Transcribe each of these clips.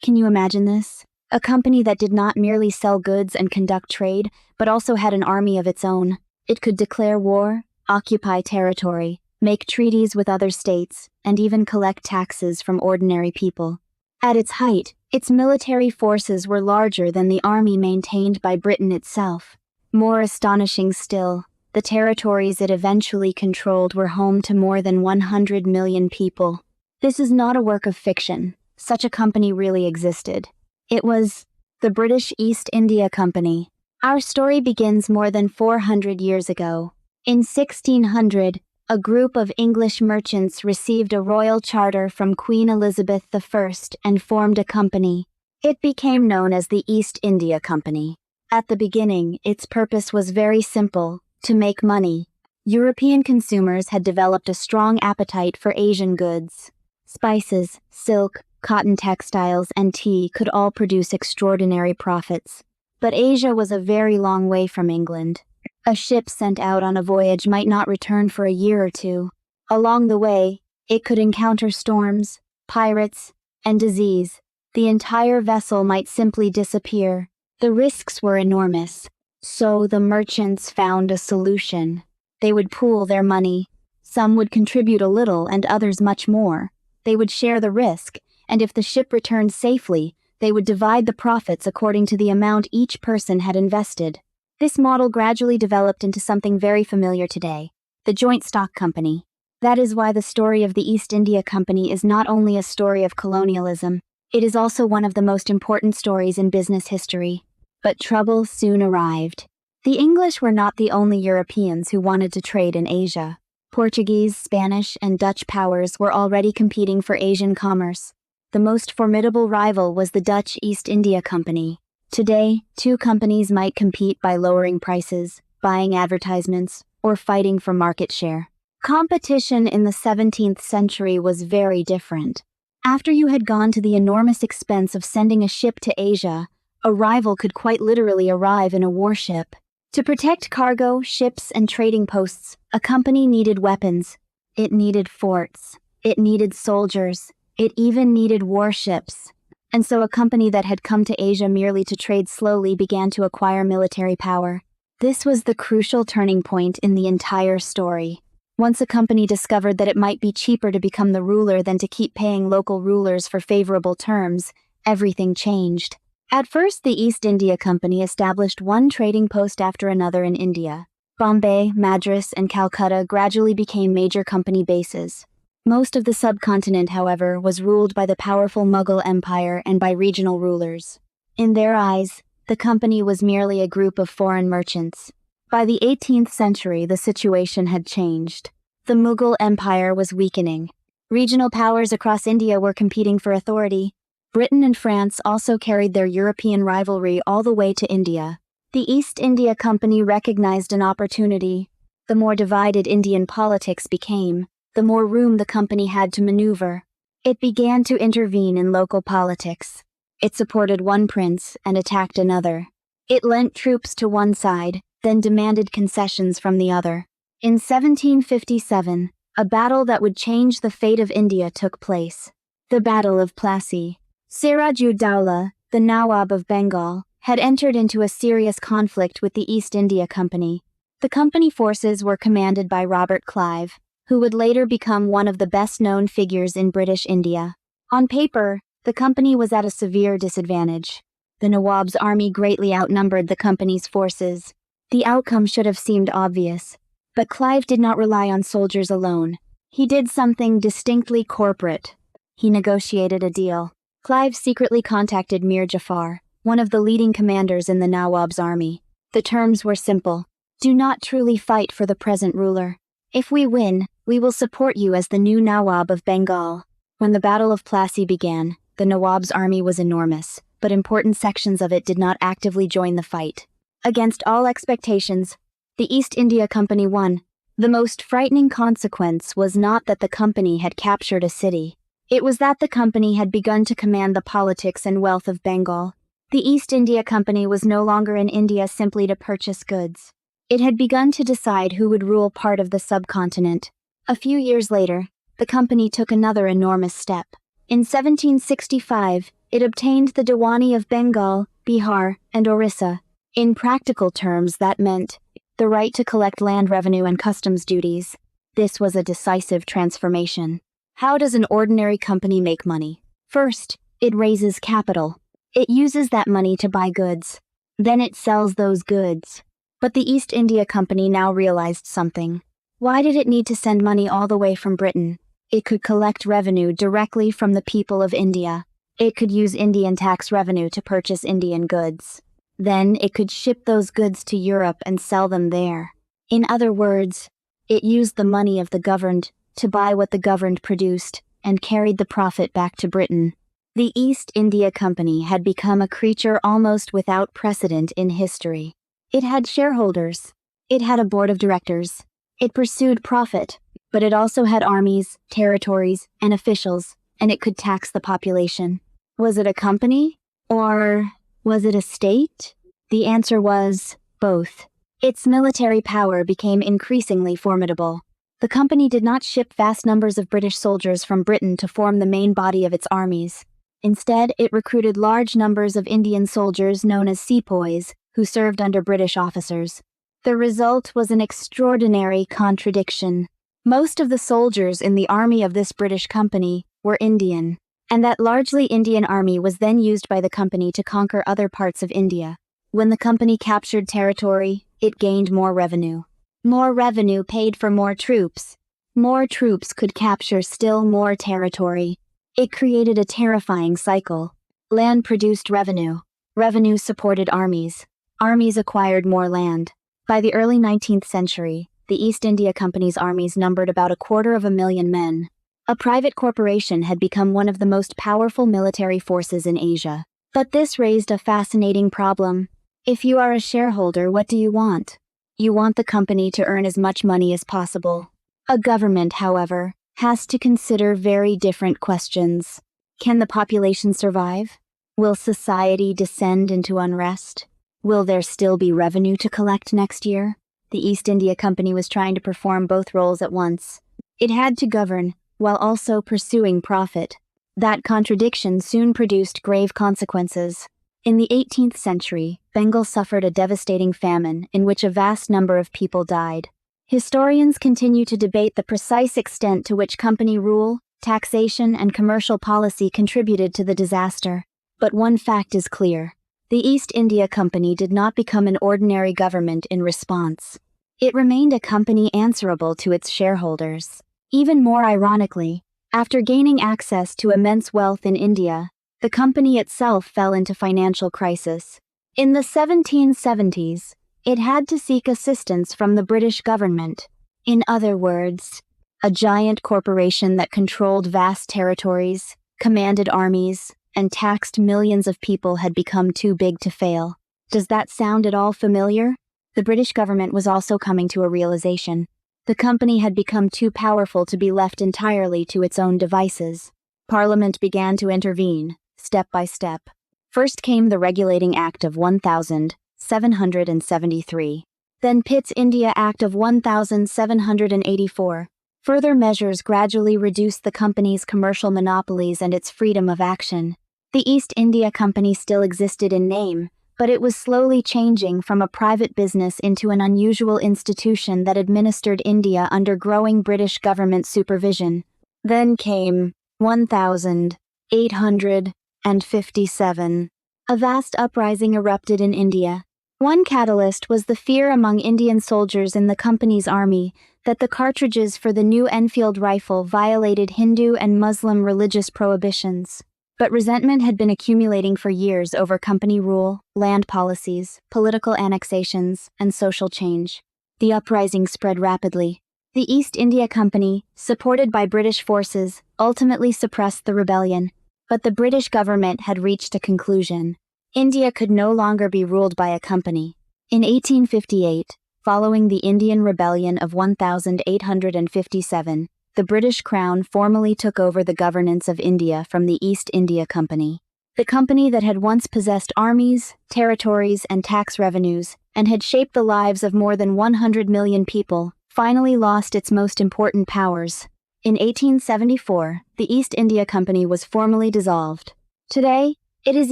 Can you imagine this? A company that did not merely sell goods and conduct trade, but also had an army of its own. It could declare war, occupy territory, make treaties with other states, and even collect taxes from ordinary people. At its height, its military forces were larger than the army maintained by Britain itself. More astonishing still, the territories it eventually controlled were home to more than 100 million people. This is not a work of fiction. Such a company really existed. It was the British East India Company. Our story begins more than 400 years ago. In 1600, a group of English merchants received a royal charter from Queen Elizabeth I and formed a company. It became known as the East India Company. At the beginning, its purpose was very simple: to make money. European consumers had developed a strong appetite for Asian goods. Spices, silk, cotton textiles, and tea could all produce extraordinary profits. But Asia was a very long way from England. A ship sent out on a voyage might not return for a year or two. Along the way, it could encounter storms, pirates, and disease. The entire vessel might simply disappear. The risks were enormous. So the merchants found a solution. They would pool their money. Some would contribute a little and others much more. They would share the risk, and if the ship returned safely, they would divide the profits according to the amount each person had invested. This model gradually developed into something very familiar today: the joint stock company. That is why the story of the East India Company is not only a story of colonialism, it is also one of the most important stories in business history. But trouble soon arrived. The English were not the only Europeans who wanted to trade in Asia. Portuguese, Spanish, and Dutch powers were already competing for Asian commerce. The most formidable rival was the Dutch East India Company. Today, two companies might compete by lowering prices, buying advertisements, or fighting for market share. Competition in the 17th century was very different. After you had gone to the enormous expense of sending a ship to Asia, a rival could quite literally arrive in a warship. To protect cargo, ships, and trading posts, a company needed weapons. It needed forts. It needed soldiers. It even needed warships. And so a company that had come to Asia merely to trade slowly began to acquire military power. This was the crucial turning point in the entire story. Once a company discovered that it might be cheaper to become the ruler than to keep paying local rulers for favorable terms, everything changed. At first, the East India Company established one trading post after another in India. Bombay, Madras, and Calcutta gradually became major company bases. Most of the subcontinent, however, was ruled by the powerful Mughal Empire and by regional rulers. In their eyes, the company was merely a group of foreign merchants. By the 18th century, the situation had changed. The Mughal Empire was weakening. Regional powers across India were competing for authority. Britain and France also carried their European rivalry all the way to India. The East India Company recognized an opportunity. The more divided Indian politics became, the more room the company had to maneuver. It began to intervene in local politics. It supported one prince and attacked another. It lent troops to one side, then demanded concessions from the other. In 1757, a battle that would change the fate of India took place. The Battle of Plassey. Siraj-ud-Dowlah, the Nawab of Bengal, had entered into a serious conflict with the East India Company. The company forces were commanded by Robert Clive, who would later become one of the best-known figures in British India. On paper, the company was at a severe disadvantage. The Nawab's army greatly outnumbered the company's forces. The outcome should have seemed obvious. But Clive did not rely on soldiers alone. He did something distinctly corporate. He negotiated a deal. Clive secretly contacted Mir Jafar, one of the leading commanders in the Nawab's army. The terms were simple. Do not truly fight for the present ruler. If we win, we will support you as the new Nawab of Bengal. When the Battle of Plassey began, the Nawab's army was enormous, but important sections of it did not actively join the fight. Against all expectations, the East India Company won. The most frightening consequence was not that the company had captured a city. It was that the company had begun to command the politics and wealth of Bengal. The East India Company was no longer in India simply to purchase goods. It had begun to decide who would rule part of the subcontinent. A few years later, the company took another enormous step. In 1765, it obtained the Diwani of Bengal, Bihar, and Orissa. In practical terms, that meant the right to collect land revenue and customs duties. This was a decisive transformation. How does an ordinary company make money? First, it raises capital. It uses that money to buy goods. Then it sells those goods. But the East India Company now realized something. Why did it need to send money all the way from Britain? It could collect revenue directly from the people of India. It could use Indian tax revenue to purchase Indian goods. Then it could ship those goods to Europe and sell them there. In other words, it used the money of the governed to buy what the governed produced and carried the profit back to Britain. The East India Company had become a creature almost without precedent in history. It had shareholders. It had a board of directors. It pursued profit, but it also had armies, territories, and officials, and it could tax the population. Was it a company? Or was it a state? The answer was both. Its military power became increasingly formidable. The company did not ship vast numbers of British soldiers from Britain to form the main body of its armies. Instead, it recruited large numbers of Indian soldiers known as sepoys, who served under British officers. The result was an extraordinary contradiction. Most of the soldiers in the army of this British company were Indian, and that largely Indian army was then used by the company to conquer other parts of India. When the company captured territory, it gained more revenue. More revenue paid for more troops. More troops could capture still more territory. It created a terrifying cycle. Land produced revenue. Revenue supported armies. Armies acquired more land. By the early 19th century, the East India Company's armies numbered about 250,000 men. A private corporation had become one of the most powerful military forces in Asia. But this raised a fascinating problem. If you are a shareholder, what do you want? You want the company to earn as much money as possible. A government, however, has to consider very different questions. Can the population survive? Will society descend into unrest? Will there still be revenue to collect next year? The East India Company was trying to perform both roles at once. It had to govern, while also pursuing profit. That contradiction soon produced grave consequences. In the 18th century, Bengal suffered a devastating famine in which a vast number of people died. Historians continue to debate the precise extent to which company rule, taxation, and commercial policy contributed to the disaster. But one fact is clear. The East India Company did not become an ordinary government in response. It remained a company answerable to its shareholders. Even more ironically, after gaining access to immense wealth in India, the company itself fell into financial crisis. In the 1770s, it had to seek assistance from the British government. In other words, a giant corporation that controlled vast territories, commanded armies, and taxed millions of people had become too big to fail. Does that sound at all familiar? The British government was also coming to a realization. The company had become too powerful to be left entirely to its own devices. Parliament began to intervene, step by step. First came the Regulating Act of 1773. Then Pitt's India Act of 1784. Further measures gradually reduced the company's commercial monopolies and its freedom of action. The East India Company still existed in name, but it was slowly changing from a private business into an unusual institution that administered India under growing British government supervision. Then came 1857. A vast uprising erupted in India. One catalyst was the fear among Indian soldiers in the company's army that the cartridges for the new Enfield rifle violated Hindu and Muslim religious prohibitions. But resentment had been accumulating for years over company rule, land policies, political annexations, and social change. The uprising spread rapidly. The East India Company, supported by British forces, ultimately suppressed the rebellion. But the British government had reached a conclusion. India could no longer be ruled by a company. In 1858, following the Indian Rebellion of 1857, the British Crown formally took over the governance of India from the East India Company. The company that had once possessed armies, territories, and tax revenues, and had shaped the lives of more than 100 million people, finally lost its most important powers. In 1874, the East India Company was formally dissolved. Today, it is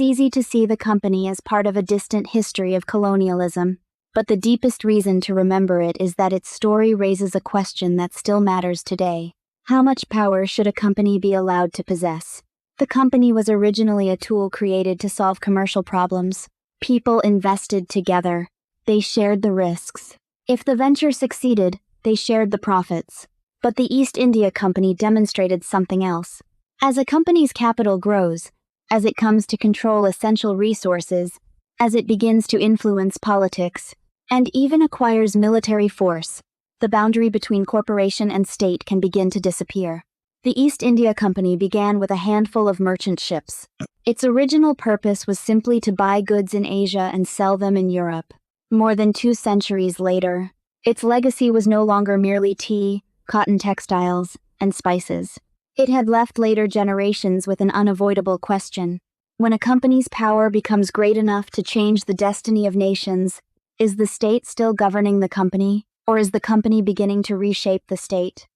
easy to see the company as part of a distant history of colonialism, but the deepest reason to remember it is that its story raises a question that still matters today. How much power should a company be allowed to possess? The company was originally a tool created to solve commercial problems. People invested together. They shared the risks. If the venture succeeded, they shared the profits. But the East India Company demonstrated something else. As a company's capital grows, as it comes to control essential resources, as it begins to influence politics, and even acquires military force, the boundary between corporation and state can begin to disappear. The East India Company began with a handful of merchant ships. Its original purpose was simply to buy goods in Asia and sell them in Europe. More than 2 centuries later, its legacy was no longer merely tea, cotton textiles, and spices. It had left later generations with an unavoidable question. When a company's power becomes great enough to change the destiny of nations, is the state still governing the company, or is the company beginning to reshape the state?